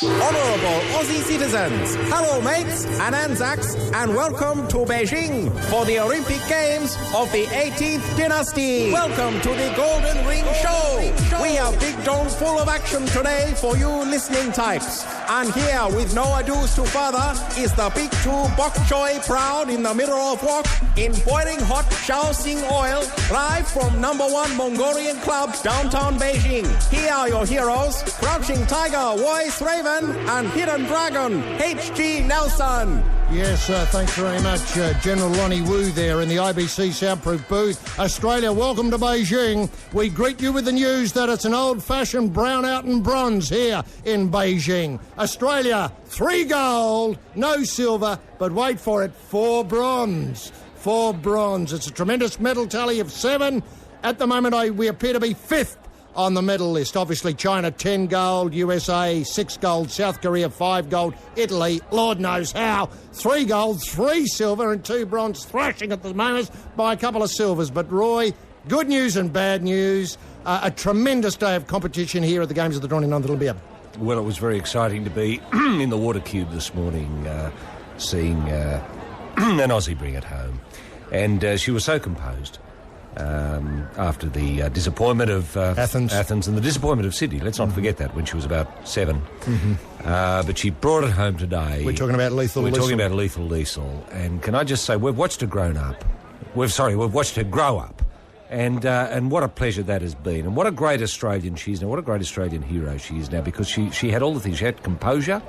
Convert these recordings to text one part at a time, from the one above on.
Honourable Aussie citizens, hello mates and Anzacs, and welcome to Beijing for the Olympic Games of the 18th dynasty. Welcome to the Golden Ring Show. We have big dome full of action today for you listening types. And here, with no ado to further, is the big two bok choy proud in the middle of walk in boiling hot Shaoxing oil, live from #1 Mongolian Club, downtown Beijing. Here are your heroes, Crouching Tiger, Voice Raven, and Hidden Dragon, H.G. Nelson. Yes, thanks very much, General Lonnie Wu there in the IBC soundproof booth. Australia, welcome to Beijing. We greet you with the news that it's an old-fashioned brownout and bronze here in Beijing. Australia, 3 gold, no silver, but wait for it, 4 bronze. 4 bronze. It's a tremendous medal tally of 7. At the moment, we appear to be 5th on the medal list. Obviously, China, 10 gold, USA, 6 gold, South Korea, 5 gold, Italy, Lord knows how, 3 gold, 3 silver and 2 bronze, thrashing at the moment by a couple of silvers. But Roy, good news and bad news. A tremendous day of competition here at the Games of the Drawing in London. Well, it was very exciting to be in the water cube this morning, seeing an Aussie bring it home. And she was so composed. After the disappointment of Athens and the disappointment of Sydney. Let's not forget that, when she was about 7. But she brought it home today. We're talking about Lethal Leisel. We're talking about Lethal Leisel. And can I just say, we've watched her grown up. We've watched her grow up. And what a pleasure that has been. And what a great Australian she is now. What a great Australian hero she is now, because she had all the things. She had composure.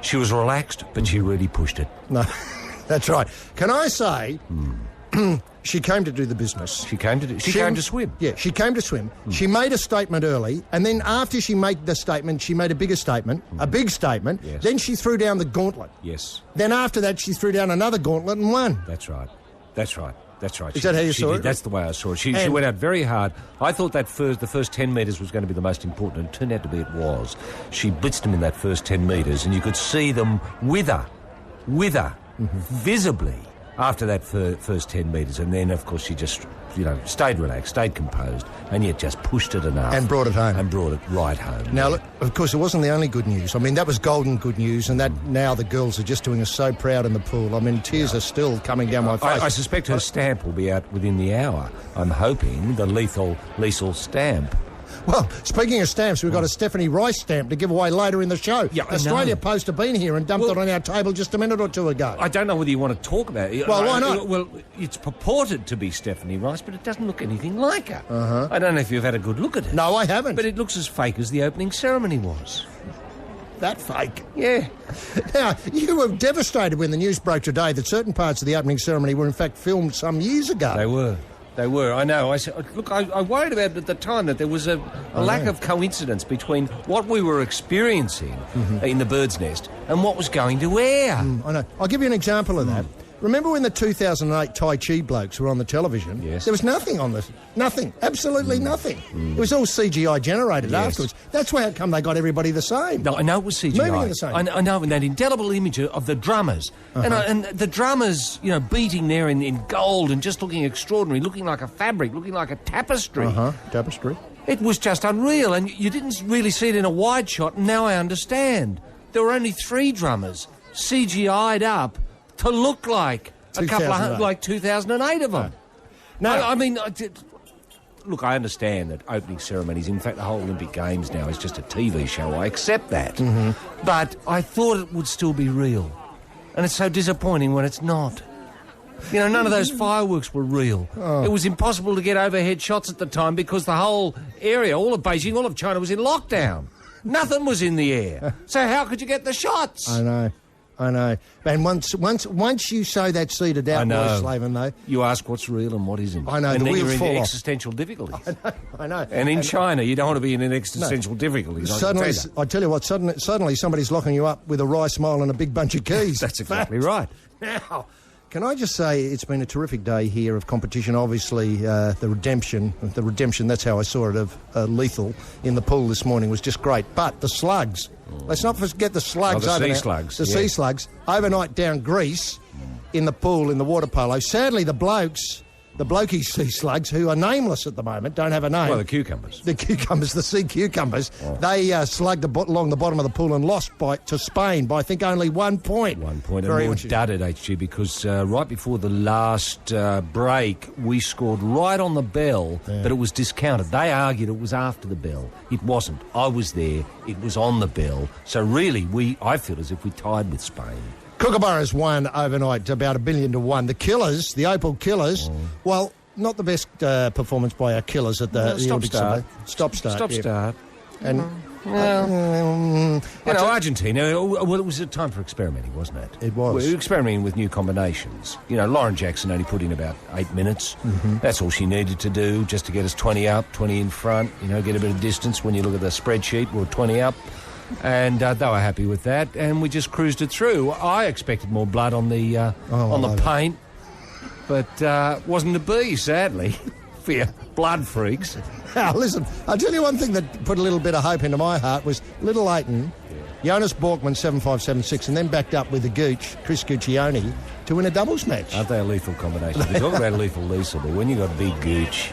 She was relaxed, but she really pushed it. No, that's right. Can I say... She came to do the business. She came to swim. Yeah, she came to swim. She made a statement early, and then after she made the statement, she made a bigger statement, a big statement. Yes. Then she threw down the gauntlet. Yes. Then after that, she threw down another gauntlet and won. That's right. Is that how you saw it? That's the way I saw it. She went out very hard. I thought that the first 10 metres was going to be the most important, and it turned out to be it was. She blitzed them in that first 10 metres, and you could see them wither, visibly, after that first 10 metres. And then, of course, she just, stayed relaxed, stayed composed, and yet just pushed it enough. And brought it home. And brought it right home. Now, look, of course, it wasn't the only good news. I mean, that was golden good news, and that now the girls are just doing us so proud in the pool. I mean, tears are still coming down my face. I suspect her stamp will be out within the hour. I'm hoping the Lethal Leisel stamp. Well, speaking of stamps, we've got a Stephanie Rice stamp to give away later in the show. Yeah, Australia Post have been here and dumped it on our table just a minute or two ago. I don't know whether you want to talk about it. Well, why not? Well, it's purported to be Stephanie Rice, but it doesn't look anything like her. I don't know if you've had a good look at it. No, I haven't. But it looks as fake as the opening ceremony was. That fake? Yeah. Now, you were devastated when the news broke today that certain parts of the opening ceremony were in fact filmed some years ago. They were, I know. I worried about it at the time that there was a lack of coincidence between what we were experiencing in the Bird's Nest and what was going to air. I know. I'll give you an example of that. Remember when the 2008 Tai Chi blokes were on the television? Yes. There was nothing on this. Nothing. Absolutely nothing. It was all CGI generated afterwards. That's how come they got everybody the same. No, I know it was CGI. Moving the same. I know, and that indelible image of the drummers. And the drummers, beating there in gold and just looking extraordinary, looking like a fabric, looking like a tapestry. Tapestry. It was just unreal, and you didn't really see it in a wide shot, and now I understand. There were only 3 drummers CGI'd up to look like a couple of, like 2008 of them. No, I mean, look, I understand that opening ceremonies, in fact, the whole Olympic Games now is just a TV show. I accept that. But I thought it would still be real. And it's so disappointing when it's not. None of those fireworks were real. It was impossible to get overhead shots at the time because the whole area, all of Beijing, all of China was in lockdown. Nothing was in the air. So how could you get the shots? I know. And once you sow that seed of doubt, Slaven, though... You ask what's real and what isn't. I know, and the then wheels you're in fall off. Existential difficulties. I know. And in China, you don't want to be in an existential difficulty. Suddenly, I tell you what, suddenly somebody's locking you up with a wry smile and a big bunch of keys. That's exactly right. Now, can I just say it's been a terrific day here of competition. Obviously, the redemption, that's how I saw it, of Lethal in the pool this morning was just great. But the slugs, let's not forget the slugs. The sea slugs. The sea slugs, overnight down Greece in the pool, in the water polo. Sadly, the blokes The blokey sea slugs, who are nameless at the moment, don't have a name. Well, the cucumbers. The cucumbers, the sea cucumbers, they slugged along the bottom of the pool and lost to Spain by, I think, only 1 point. 1 point. And more dudded, HG, because right before the last break, we scored right on the bell, but it was discounted. They argued it was after the bell. It wasn't. I was there. It was on the bell. So really, I feel as if we tied with Spain. Kookaburras won overnight about $1 billion to 1. The Killers, the Opal Killers, well, not the best performance by our Killers at the Olympics. Stop-start. And Argentina, well, it was a time for experimenting, wasn't it? It was. We were experimenting with new combinations. Lauren Jackson only put in about 8 minutes. That's all she needed to do, just to get us 20 up, 20 in front, get a bit of distance. When you look at the spreadsheet, we're 20 up. And they were happy with that, and we just cruised it through. I expected more blood on the paint, but wasn't to be, sadly, for you blood freaks. Now, listen, I'll tell you one thing that put a little bit of hope into my heart was Little Leighton, Jonas Borkman 7-5-7-6, and then backed up with the Gooch, Chris Guccione, to win a doubles match. Aren't they a lethal combination? We talk about Lethal Leisel, but when you got Big Gooch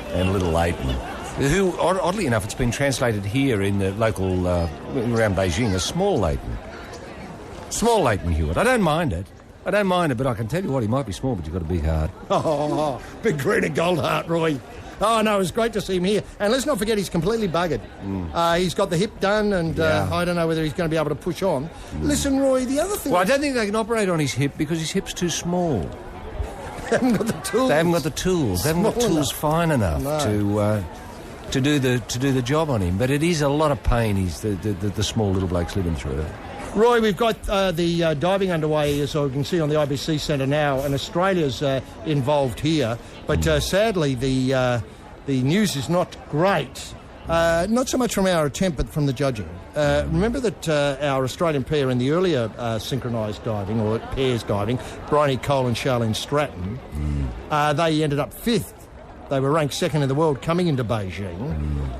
and Little Leighton, who, oddly enough, it's been translated here in the local, around Beijing, as Small Leighton. Small Leighton Hewitt. I don't mind it, but I can tell you what, he might be small, but you've got a big heart. Oh, big green and gold heart, Roy. Oh, no, it was great to see him here. And let's not forget, he's completely buggered. He's got the hip done, and I don't know whether he's going to be able to push on. Listen, Roy, the other thing... Well, I don't think they can operate on his hip because his hip's too small. They haven't got the tools. They haven't got the tools. They haven't got tools fine enough to do the job on him. But it is a lot of pain the small little bloke's living through. Roy, we've got the diving underway, as you can see on the IBC Centre now, and Australia's involved here. But sadly, the news is not great. Not so much from our attempt, but from the judging. Remember that our Australian pair in the earlier synchronised diving, or pairs diving, Bryony Cole and Charlene Stratton, they ended up 5th. They were ranked 2nd in the world coming into Beijing,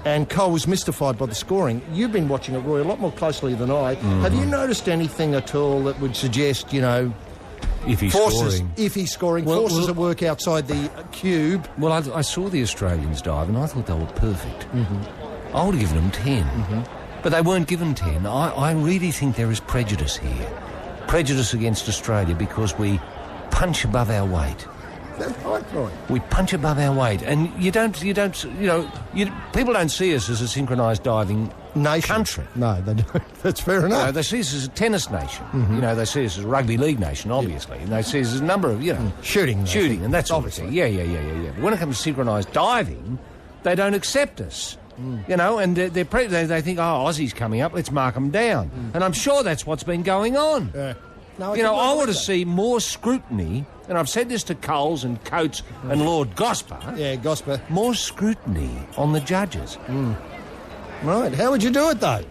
and Cole was mystified by the scoring. You've been watching it, Roy, a lot more closely than I. Have you noticed anything at all that would suggest, if he's scoring, forces at work outside the cube? Well, I saw the Australians dive, and I thought they were perfect. I would have given them 10, but they weren't given 10. I really think there is prejudice here. Prejudice against Australia because we punch above our weight. That's right, Roy. We punch above our weight, and people don't see us as a synchronised diving country. No, they don't. That's fair enough. They see us as a tennis nation. They see us as a rugby league nation, obviously, and they see us as a number of, shooting, and that's obviously. Yeah. But when it comes to synchronised diving, they don't accept us. And they think, Aussie's coming up, let's mark them down. And I'm sure that's what's been going on. No, I want to see more scrutiny, and I've said this to Coles and Coates and Lord Gosper. Yeah, Gosper. More scrutiny on the judges. Right, how would you do it, though?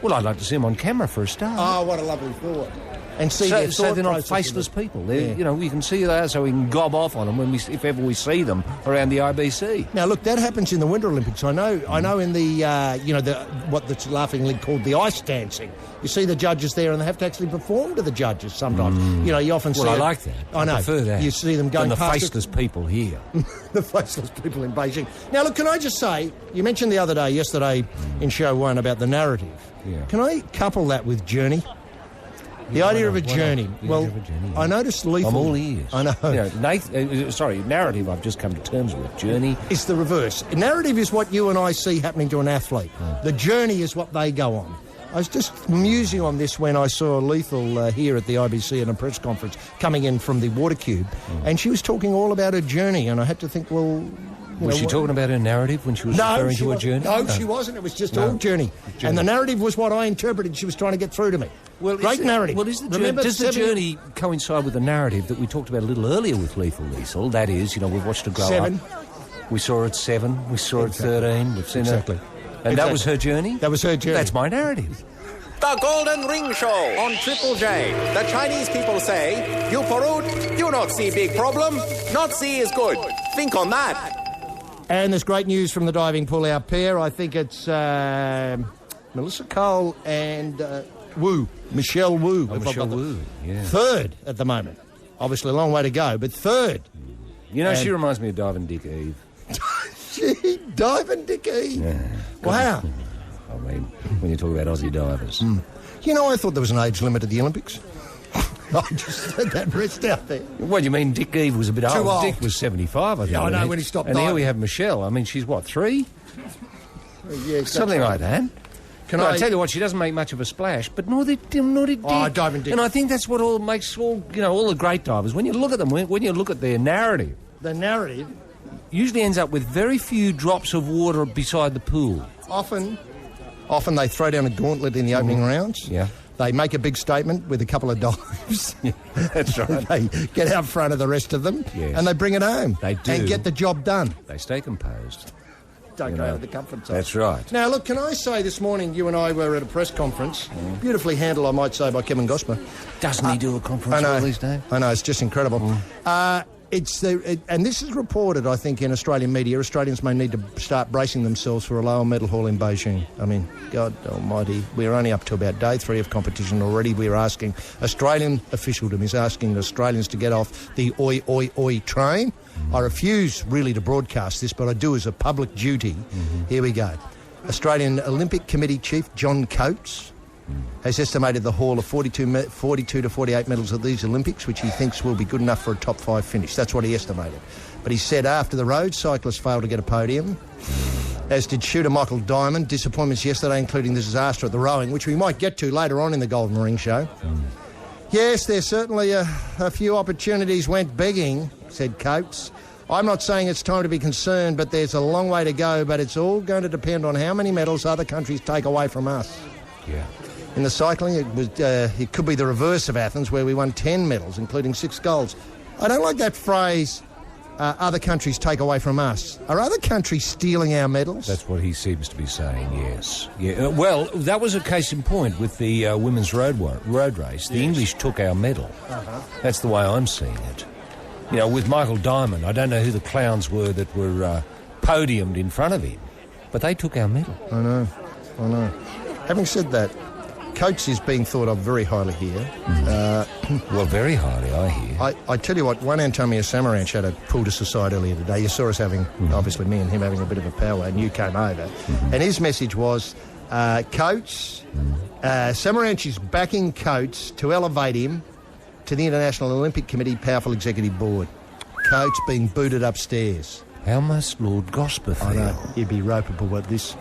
Well, I'd like to see them on camera for a start. Oh, what a lovely thought. And see so they're not faceless people. We can see that, so we can gob off on them if ever we see them around the IBC. Now, look, that happens in the Winter Olympics. I know in the what that's laughingly called the ice dancing. You see the judges there, and they have to actually perform to the judges sometimes. You often see. Well, I like that. I know. I prefer that. You see them going past the faceless people here. The faceless people in Beijing. Now, look, can I just say, you mentioned yesterday in Show 1 about the narrative. Yeah. Can I couple that with journey? The idea of a journey. Well, I noticed Lethal... I'm all ears. I know. Narrative I've just come to terms with. Journey... It's the reverse. Narrative is what you and I see happening to an athlete. The journey is what they go on. I was just musing on this when I saw Lethal here at the IBC in a press conference coming in from the water cube, and she was talking all about her journey, and I had to think, well... Was she talking about her narrative when she was referring to her journey? No, she wasn't. It was just all journey. And the narrative was what I interpreted she was trying to get through to me. Great narrative. Well, does the journey coincide with the narrative that we talked about a little earlier with Lethal Leisel? That is, we've watched her grow up. 7. We saw her at 7. We saw her at 13. We've seen her. And that was her journey? That was her journey. That's my narrative. The Golden Ring Show on Triple J. The Chinese people say, you Perut, you not see big problem. Not see is good. Think on that. And there's great news from the diving pull-out pair. I think it's Melissa Cole and Michelle Wu. Michelle Wu, yeah. 3rd at the moment. Obviously a long way to go, but 3rd. You know, she reminds me of Diving Dick Eve. Diving Dick Eve? Yeah. Wow. I mean, when you talk about Aussie divers. You know, I thought there was an age limit at the Olympics. I just had that rest out there. What do you mean? Dick Eve was a bit old. Too old. Dick was 75, I think. Yeah, I know, when he stopped And diving. here we have Michelle. I mean, she's what, 3? Yeah, Something like that. Can I tell you what, she doesn't make much of a splash, but nor did Dick. Diving Dick. And I think that's what all makes all the great divers. When you look at them, when you look at their narrative, The narrative usually ends up with very few drops of water beside the pool. often they throw down a gauntlet in the opening rounds. Yeah. They make a big statement with a couple of dives. That's right. They get out front of the rest of them, Yes. and they bring it home. They do. And get the job done. They stay composed. Don't go out of the comfort zone. That's right. Now, look, can I say this morning you and I were at a press conference, beautifully handled, I might say, by Kevin Gosper. Doesn't he do a conference I know. all these days? I know, it's just incredible. And this is reported, I think, in Australian media. Australians may need to start bracing themselves for a lower medal haul in Beijing. I mean, God almighty, we're only up to about day 3 of competition already. We're asking, Australian officialdom is asking Australians to get off the oi, oi, oi train. I refuse really to broadcast this, but I do as a public duty. Here we go. Australian Olympic Committee Chief John Coates has estimated the haul of 42 to 48 medals at these Olympics, which he thinks will be good enough for a top 5 finish. That's what he estimated. But he said after the road, cyclists failed to get a podium, as did shooter Michael Diamond. Disappointments yesterday, including the disaster at the rowing, which we might get to later on in the Golden Ring show. Yes, there's certainly a few opportunities went begging, said Coates. I'm not saying it's time to be concerned, but there's a long way to go, but it's all going to depend on how many medals other countries take away from us. Yeah. In the cycling, it could be the reverse of Athens, where we won 10 medals, including 6 golds. I don't like that phrase, other countries take away from us. Are other countries stealing our medals? That's what he seems to be saying, yes. Yeah. Well, that was a case in point with the women's road race. The English took our medal. That's the way I'm seeing it. You know, with Michael Diamond, I don't know who the clowns were that were podiumed in front of him, but they took our medal. I know. Having said that, Coates is being thought of very highly here. Well, very highly, I hear. I tell you what, one Antonio Samaranch had a pull to society earlier today. You saw us having, obviously me and him having a bit of a powwow, and you came over. And his message was, Coates, Samaranch is backing Coates to elevate him to the International Olympic Committee Powerful Executive Board. Coates being booted upstairs. How must Lord Gosper feel? I know, he'd be ropeable at this.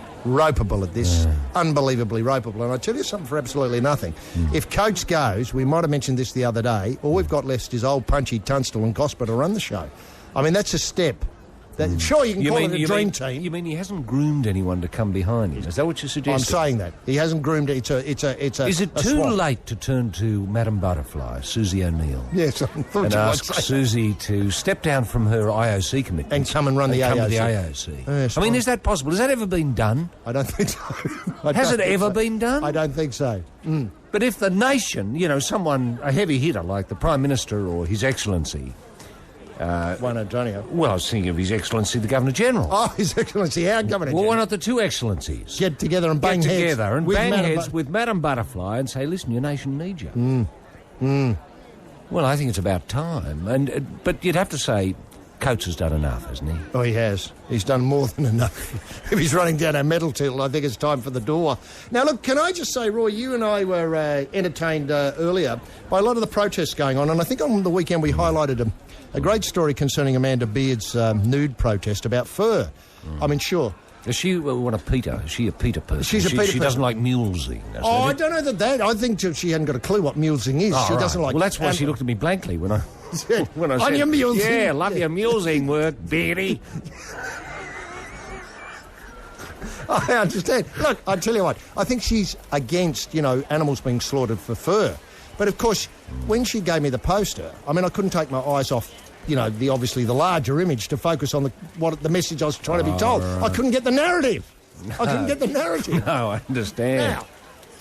Unbelievably ropeable. And I tell you something for absolutely nothing. If Coates goes, we might have mentioned this the other day, all we've got left is old Punchy Tunstall and Gosper to run the show. I mean, that's a step. Sure, you can call it a dream team. You mean he hasn't groomed anyone to come behind him? Is that what you're suggesting? I'm saying that. He hasn't groomed it. It's a Is it too late to turn to Madam Butterfly, Susie O'Neill? Yes, I thought and you might ask say Susie to step down from her IOC commitment and come and run the come AOC. to the AOC. Yes, I mean, is that possible? Has that ever been done? I don't think so. Has it ever been done? I don't think so. But if the nation, someone, a heavy hitter like the Prime Minister or His Excellency... Juan Antonio. Well, I was thinking of His Excellency the Governor-General. Oh, His Excellency, our Governor-General. Well, why not the two Excellencies? Get together and bang heads. With Madam Butterfly and say, listen, your nation needs you. Well, I think it's about time. But you'd have to say Coates has done enough, hasn't he? Oh, he has. He's done more than enough. If he's running down our medal till, I think it's time for the door. Now, look, can I just say, Roy, you and I were entertained earlier by a lot of the protests going on, and I think on the weekend we highlighted a great story concerning Amanda Beard's nude protest about fur. I mean, sure. Is she a PETA? Is she a PETA person? She's a PETA person. She doesn't like mulesing. I don't know that. I think she hadn't got a clue what mulesing is. She doesn't like... Well, that's why she looked at me blankly when I said... On your mulesing? Yeah, love your mulesing work, Beardy. I understand. Look, I tell you what, I think she's against, animals being slaughtered for fur. But, of course, when she gave me the poster, I mean, I couldn't take my eyes off, obviously the larger image to focus on the message I was trying to be told. Right. I couldn't get the narrative. I couldn't get the narrative. No, I understand. Now,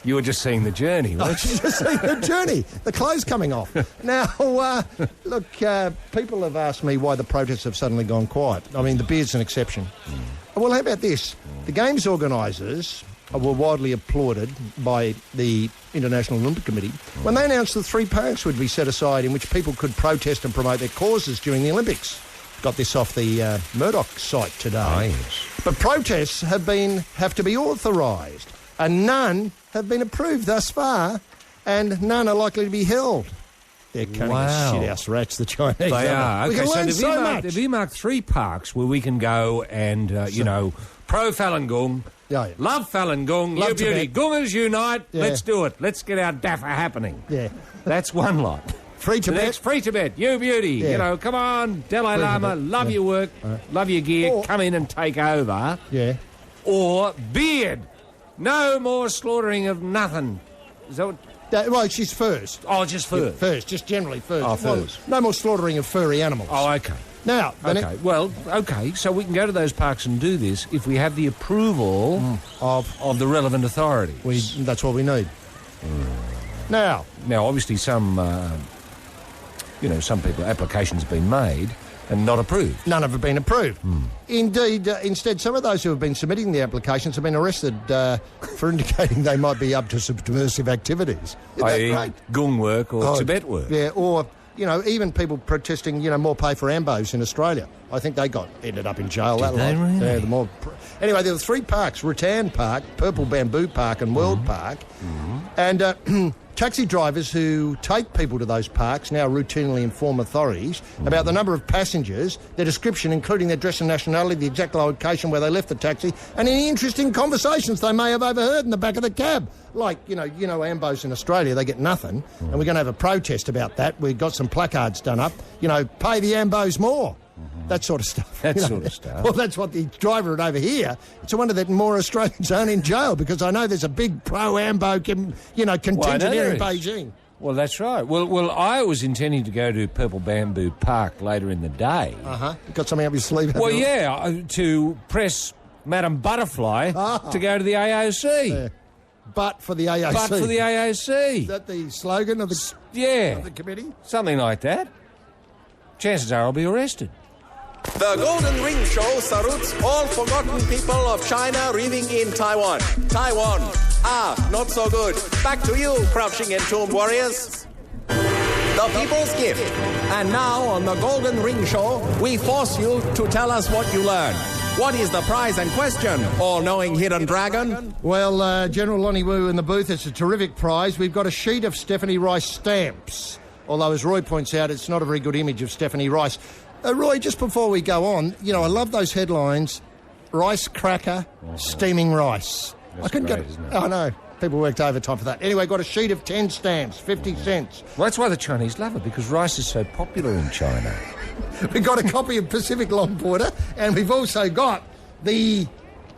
you were just seeing the journey, weren't you? Just seeing the journey. The clothes coming off. Now, look, people have asked me why the protests have suddenly gone quiet. I mean, the Beard's an exception. Well, how about this? The Games organisers were widely applauded by the International Olympic Committee when they announced that 3 parks would be set aside in which people could protest and promote their causes during the Olympics. Of got this off the Murdoch site today. Oh, yes. But protests have to be authorised, and none have been approved thus far, and none are likely to be held. They're cunning as shit-house rats, the Chinese. They are. We Okay, can learn so much. They've earmarked 3 parks where we can go and, pro Falun Gong, love Falun Gong, Love you beauty, Tibet. Gungers unite, Yeah. let's do it. Let's get our daffa happening. Yeah. That's one lot. Free The Tibet. next, free Tibet, you beauty. Yeah. You know, come on, Dalai Free Lama, Tibet. love Yeah. your work, love your gear, Or- come in and take over. Yeah. Or beard. No more slaughtering of nothing. Is that what... Well, she's first. Oh, just fur. First, just generally first. Oh, Well, first. no more slaughtering of furry animals. Oh, okay. Now, Okay, so we can go to those parks and do this if we have the approval of the relevant authorities. that's what we need. Now, Obviously some people, applications have been made and not approved. none have been approved. Indeed, instead, some of those who have been submitting the applications have been arrested for indicating they might be up to subversive activities. Isn't that I.e. great? Gung work or Oh, Tibet work. Yeah, or, even people protesting, more pay for ambos in Australia. I think they ended up in jail. Did they really? Yeah, anyway, there were 3 parks, Rattan Park, Purple Bamboo Park and World Park. And taxi drivers who take people to those parks now routinely inform authorities about the number of passengers, their description, including their dress and nationality, the exact location where they left the taxi, and any interesting conversations they may have overheard in the back of the cab. Like, ambos in Australia, they get nothing, and we're going to have a protest about that. We've got some placards done up, pay the ambos more. That sort of stuff. That sort of stuff. Well, that's what the driver had over here. It's a wonder that more Australians aren't in jail, because I know there's a big pro-ambo, contingent here in Beijing. Well, that's right. Well, I was intending to go to Purple Bamboo Park later in the day. You got something up your sleeve? Well, yeah, to press Madam Butterfly to go to the AOC. Yeah. But for the AOC. But for the AOC. Is that the slogan of the, Yeah. of the committee? Something like that. Chances are I'll be arrested. The Golden Ring Show salutes all forgotten people of China living in Taiwan. Taiwan, not so good. Back to you, crouching entombed warriors. The People's Gift. And now on the Golden Ring Show, we force you to tell us what you learned. What is the prize and question, all-knowing hidden dragon? Well, General Lonnie Wu in the booth, it's a terrific prize. We've got a sheet of Stephanie Rice stamps. Although, as Roy points out, it's not a very good image of Stephanie Rice. Roy, just before we go on, I love those headlines. Rice cracker, steaming rice. That's great, isn't it? I know. People worked overtime for that. Anyway, got a sheet of 10 stamps, 50 cents. Well, that's why the Chinese love it, because rice is so popular in China. We've got a copy of Pacific Long Porter, and we've also got the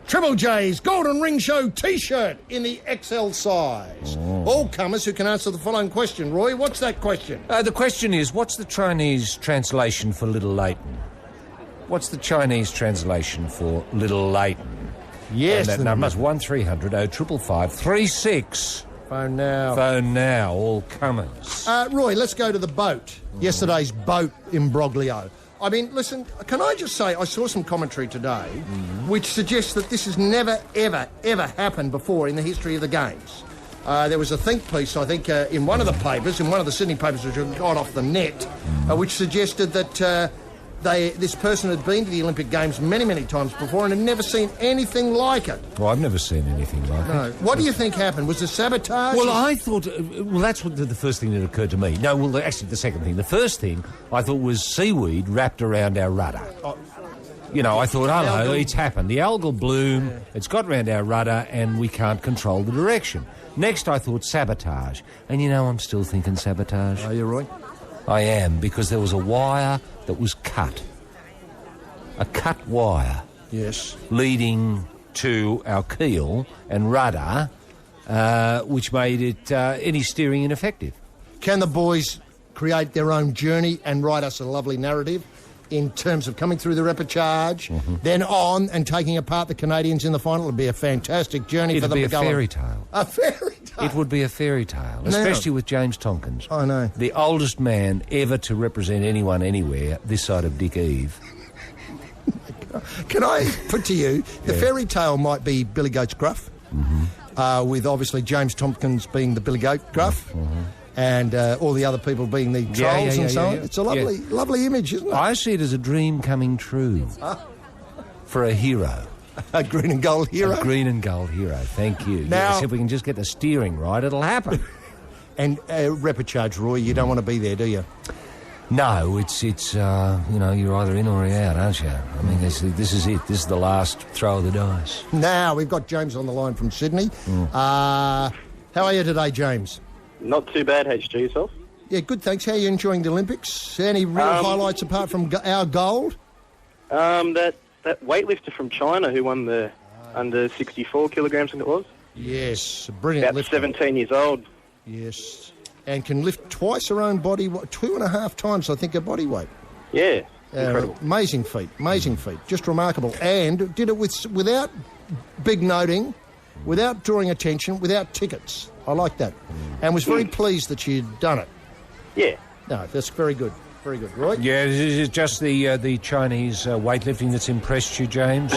Triple J's Golden Ring Show T-shirt in the XL size. All comers who can answer the following question. Roy, what's that question? The question is, what's the Chinese translation for Little Leighton? What's the Chinese translation for Little Leighton? Yes. And that number's 1300 0555 36. Phone now. Phone now, all comers. Roy, let's go to the boat. Yesterday's boat imbroglio. I mean, listen, can I just say, I saw some commentary today which suggests that this has never, ever, ever happened before in the history of the games. There was a think piece, I think, in one of the papers, in one of the Sydney papers, which had gone off the net, which suggested that this person had been to the Olympic Games many, many times before and had never seen anything like it. Well, I've never seen anything like No. What do you think happened? Was there sabotage? Well, I thought... that's what the first thing that occurred to me. No, well, actually, the second thing. The first thing I thought was seaweed wrapped around our rudder. I thought, hello, it's happened. The algal bloom, it's got round our rudder and we can't control the direction. Next, I thought sabotage. And, I'm still thinking sabotage. Are you, Roy? I am, because there was a wire that was cut. A cut wire. Yes. Leading to our keel and rudder, which made it any steering ineffective. Can the boys create their own journey and write us a lovely narrative in terms of coming through the repechage, then on and taking apart the Canadians in the final? It would be a fantastic journey for them to go on. It'd be a fairy tale. A fairy tale? It would be a fairy tale, especially with James Tompkins. I know. The oldest man ever to represent anyone anywhere this side of Dick Eve. Can I put to you, the fairy tale might be Billy Goat's Gruff, with obviously James Tompkins being the Billy Goat Gruff, and all the other people being the trolls and so on. It's a lovely image, isn't it? I see it as a dream coming true for a hero. A green and gold hero? A green and gold hero, thank you. Now, yes, if we can just get the steering right, it'll happen. And repechage, Roy, you don't want to be there, do you? No, it's you're either in or you're out, aren't you? I mean, this is it. This is the last throw of the dice. Now, we've got James on the line from Sydney. How are you today, James? Not too bad, HG, yourself? Yeah, good, thanks. How are you enjoying the Olympics? Any real highlights apart from our gold? That weightlifter from China who won the under 64 kilograms, I think it was. Yes, brilliant. About lifter. 17 years old. Yes, and can lift twice her own body, 2.5 times, I think, her body weight. Yeah, incredible. Amazing feat, just remarkable. And did it without big noting, without drawing attention, without tickets. I like that. And was very pleased that she'd done it. Yeah. No, that's very good. Very good, right? Yeah, is it just the Chinese weightlifting that's impressed you, James?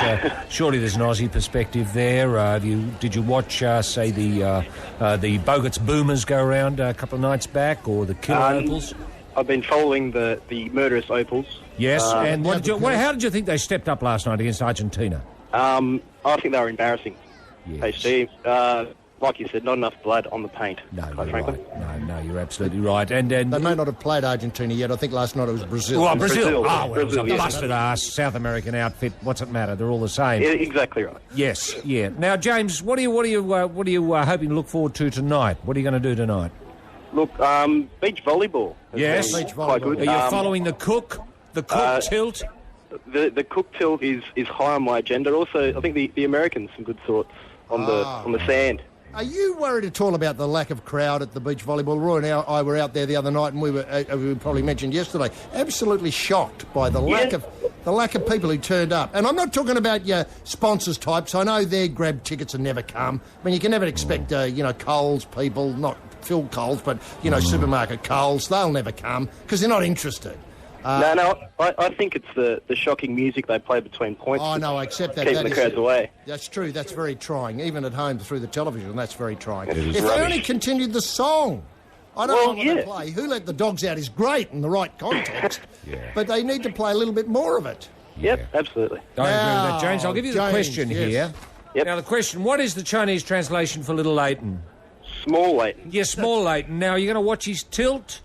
Surely there's an Aussie perspective there. Did you watch, say, the Bogart's Boomers go around a couple of nights back, or the Killer Opals? I've been following the murderous Opals. Yes, and how did you think they stepped up last night against Argentina? I think they were embarrassing. Yes. HG, like you said, not enough blood on the paint. No, quite you're frankly. right. No, you're absolutely right. And they may not have played Argentina yet. I think last night it was Brazil. Well, Brazil. Brazil, It was a yes. busted-ass South American outfit. What's it matter? They're all the same. Yeah, exactly right. Yes, yeah. Now, James, what are you hoping to look forward to tonight? What are you going to do tonight? Look, beach volleyball. Yes. Beach Quite volleyball. good. Are you following the Cook tilt? The Cook tilt is high on my agenda. Also, I think the Americans some good sorts on the sand. Are you worried at all about the lack of crowd at the beach volleyball? Roy and I were out there the other night, and we probably mentioned yesterday, absolutely shocked by the lack of people who turned up. And I'm not talking about your sponsors types. I know they grab tickets and never come. I mean, you can never expect Coles people, not Phil Coles, but supermarket Coles. They'll never come because they're not interested. No, I think it's the shocking music they play between points. Oh, no, I accept that. Keeping the crowds away. That's true. That's very trying. Even at home through the television, that's very trying. If rubbish. they only continued the song. I don't know what they play. Who Let the Dogs Out is great in the right context, but they need to play a little bit more of it. Yep, absolutely. I agree with that, James. I'll give you the question here. Yep. Now, the question, what is the Chinese translation for Little Leighton? Small Leighton. Yeah, Small Leighton. Now, are you going to watch his tilt?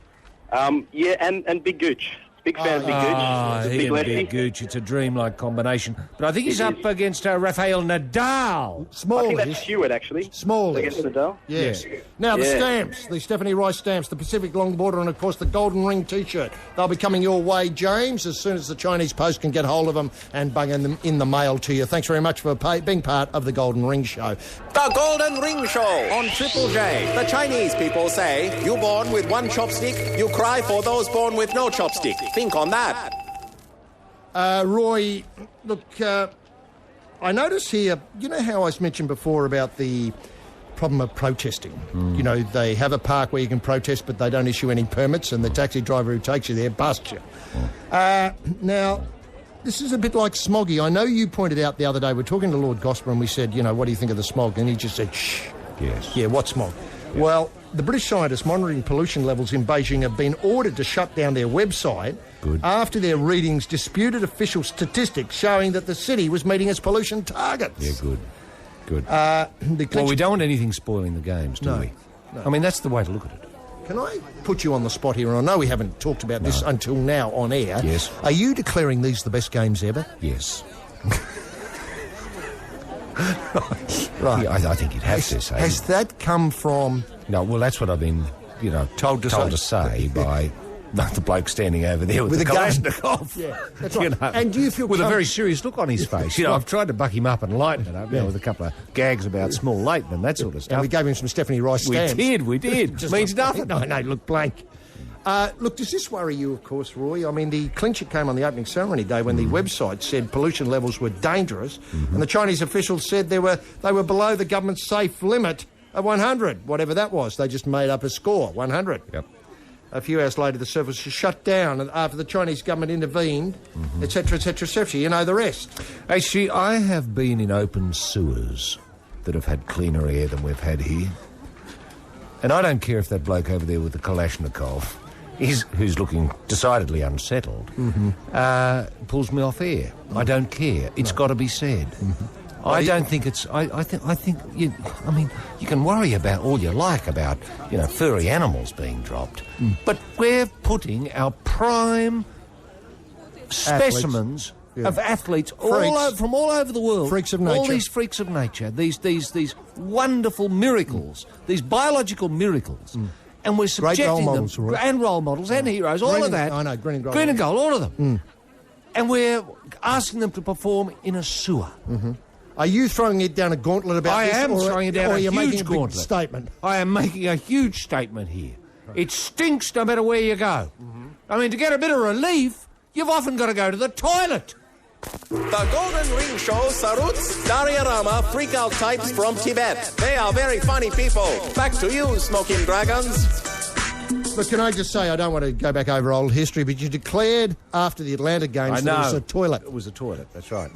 Yeah, and Big Gooch. Big fan of Big Gooch. He and Big Gooch, it's a dreamlike combination. But I think he's up against Rafael Nadal. Small. I think that's Stewart, actually. Small. Against Nadal. Yes. Now, the stamps, the Stephanie Rice stamps, the Pacific Longboarder, and, of course, the Golden Ring T-shirt. They'll be coming your way, James, as soon as the Chinese Post can get hold of them and bunging them in the mail to you. Thanks very much for being part of the Golden Ring Show. The Golden Ring Show on Triple J. The Chinese people say, you born with one chopstick, you cry for those born with no chopstick. Think on that. Roy, look, I notice here, you know how I mentioned before about the problem of protesting? You know, they have a park where you can protest, but they don't issue any permits, and the taxi driver who takes you there busts you. Now, this is a bit like smoggy. I know you pointed out the other day, we're talking to Lord Gosper, and we said, what do you think of the smog? And he just said, shh. Yes. Yeah, what smog? Yeah. Well, the British scientists monitoring pollution levels in Beijing have been ordered to shut down their website after their readings disputed official statistics showing that the city was meeting its pollution targets. Yeah, good. Well, we don't want anything spoiling the games, do we? No. I mean, that's the way to look at it. Can I put you on the spot here? And I know we haven't talked about this until now on air. Yes. Are you declaring these the best games ever? Yes. Right. Yeah, I think you'd have to say. Has that come from... No, well, that's what I've been, told to say by the bloke standing over there with the Kalashnikov. Yeah, that's right. And do you feel... With a very serious look on his face. I've tried to buck him up and lighten it up, with a couple of gags about Small Leighton and that sort of stuff. And we gave him some Stephanie Rice stamps. We did. Just means nothing. No, look, blank. Look, does this worry you, of course, Roy? I mean, the clincher came on the opening ceremony day when the website said pollution levels were dangerous, and the Chinese officials said they were below the government's safe limit of 100, whatever that was. They just made up a score, 100. Yep. A few hours later, the service was shut down after the Chinese government intervened, etc., etc., etc. You know the rest. Actually, I have been in open sewers that have had cleaner air than we've had here. And I don't care if that bloke over there with the Kalashnikov, who's looking decidedly unsettled, pulls me off air. I don't care. It's got to be said. I don't think it's... I think you can worry about all you like about, furry animals being dropped. But we're putting our prime specimens of athletes from all over the world. Freaks of nature. All these freaks of nature. These wonderful miracles. These biological miracles. And we're subjecting them... And role models and heroes, all of that. I know, green and gold. Green and gold, all of them. And we're asking them to perform in a sewer. Are you throwing it down a gauntlet about this? I am throwing it down a huge gauntlet. Or are you making a big statement? I am making a huge statement here. It stinks no matter where you go. I mean, to get a bit of relief, you've often got to go to the toilet. The Golden Ring Show salutes Daryarama freak-out types from Tibet. They are very funny people. Back to you, Smoking Dragons. But can I just say, I don't want to go back over old history, but you declared after the Atlanta Games that it was a toilet. It was a toilet, that's right.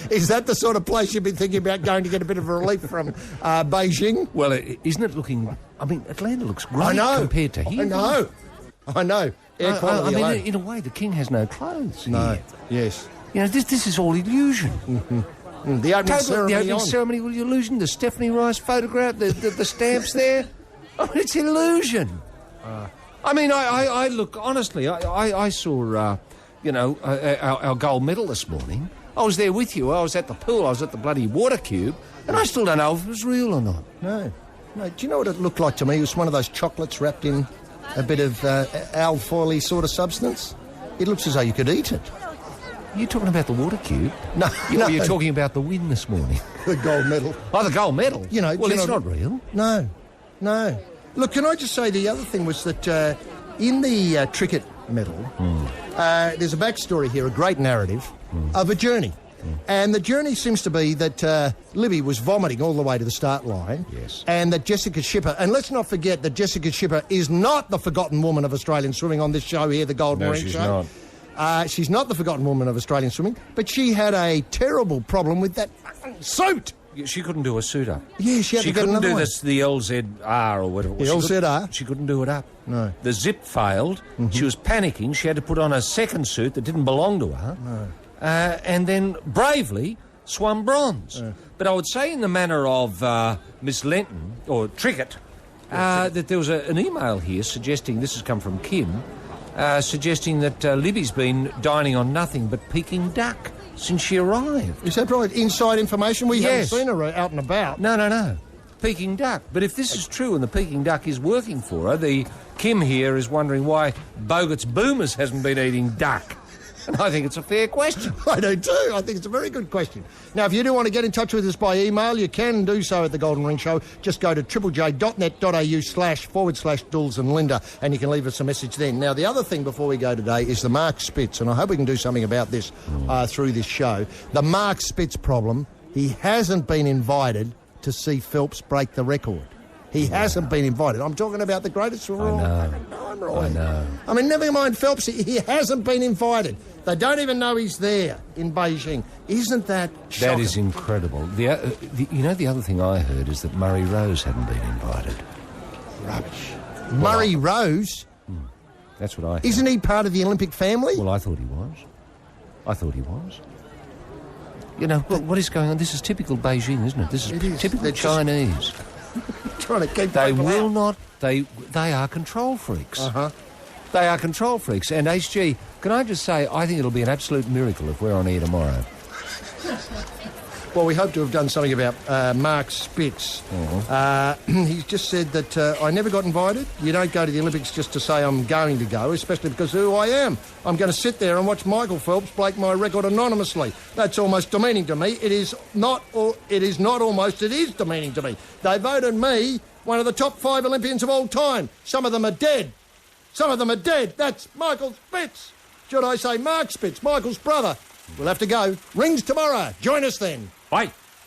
Is that the sort of place you've been thinking about going to get a bit of relief from Beijing? Well, isn't it looking... I mean, Atlanta looks great compared to here. I know. Air quality alone. In a way, the king has no clothes No, here. yes. This is all illusion. The opening ceremony The opening ceremony was illusion. The Stephanie Rice photograph, the stamps there. I mean, it's illusion. I mean, I look... Honestly, I saw, our gold medal this morning. I was there with you. I was at the pool. I was at the bloody water cube. And I still don't know if it was real or not. No. Do you know what it looked like to me? It was one of those chocolates wrapped in a bit of alfoily sort of substance. It looks as though you could eat it. You're talking about the water cube? No. You're talking about the win this morning. The gold medal. Oh, the gold medal? Well, it's not real. No. Look, can I just say the other thing was that in the cricket medal, there's a backstory here, a great narrative of a journey. And the journey seems to be that Libby was vomiting all the way to the start line. Yes. And that Jessica Schipper, and let's not forget that Jessica Schipper is not the forgotten woman of Australian swimming on this show here, the Golden Ring Show. Not. She's not the forgotten woman of Australian swimming, but she had a terrible problem with that suit. She couldn't do a suit up. Yeah, she had to get another one. The LZR or whatever. The LZR? She couldn't do it up. No. The zip failed. She was panicking. She had to put on a second suit that didn't belong to her. No. And then bravely swum bronze. But I would say in the manner of Miss Lenton, or Trickett, that there was an email here suggesting, this has come from Kim, suggesting that Libby's been dining on nothing but Peking duck since she arrived. Is that right? Inside information? We haven't seen her out and about. No. Peking duck. But if this is true and the Peking duck is working for her, the Kim here is wondering why Bogut's Boomers hasn't been eating duck. And I think it's a fair question. I do too. I think it's a very good question. Now, if you do want to get in touch with us by email, you can do so at the Golden Ring Show. Just go to triplej.net.au//Dulls and Linda, and you can leave us a message then. Now, the other thing before we go today is the Mark Spitz, and I hope we can do something about this through this show. The Mark Spitz problem, he hasn't been invited to see Phelps break the record. He hasn't been invited. I'm talking about the greatest of all. I know. I mean, never mind Phelps, he hasn't been invited. They don't even know he's there in Beijing. Isn't that shocking? That is incredible. The other thing I heard is that Murray Rose hadn't been invited. Rubbish. Murray Rose? That's what I heard. Isn't he part of the Olympic family? Well, I thought he was. You know, what is going on? This is typical Beijing, isn't it? This is typical Chinese. Trying to keep They people will out. not... They are control freaks. They are control freaks. And HG, can I just say, I think it'll be an absolute miracle if we're on air tomorrow. Well, we hope to have done something about Mark Spitz. He's just said that I never got invited. You don't go to the Olympics just to say I'm going to go, especially because of who I am. I'm going to sit there and watch Michael Phelps break my record anonymously. That's almost demeaning to me. It is demeaning to me. They voted me one of the top 5 Olympians of all time. Some of them are dead. That's Michael Spitz. Should I say Mark Spitz, Michael's brother? We'll have to go. Rings tomorrow. Join us then. Bye.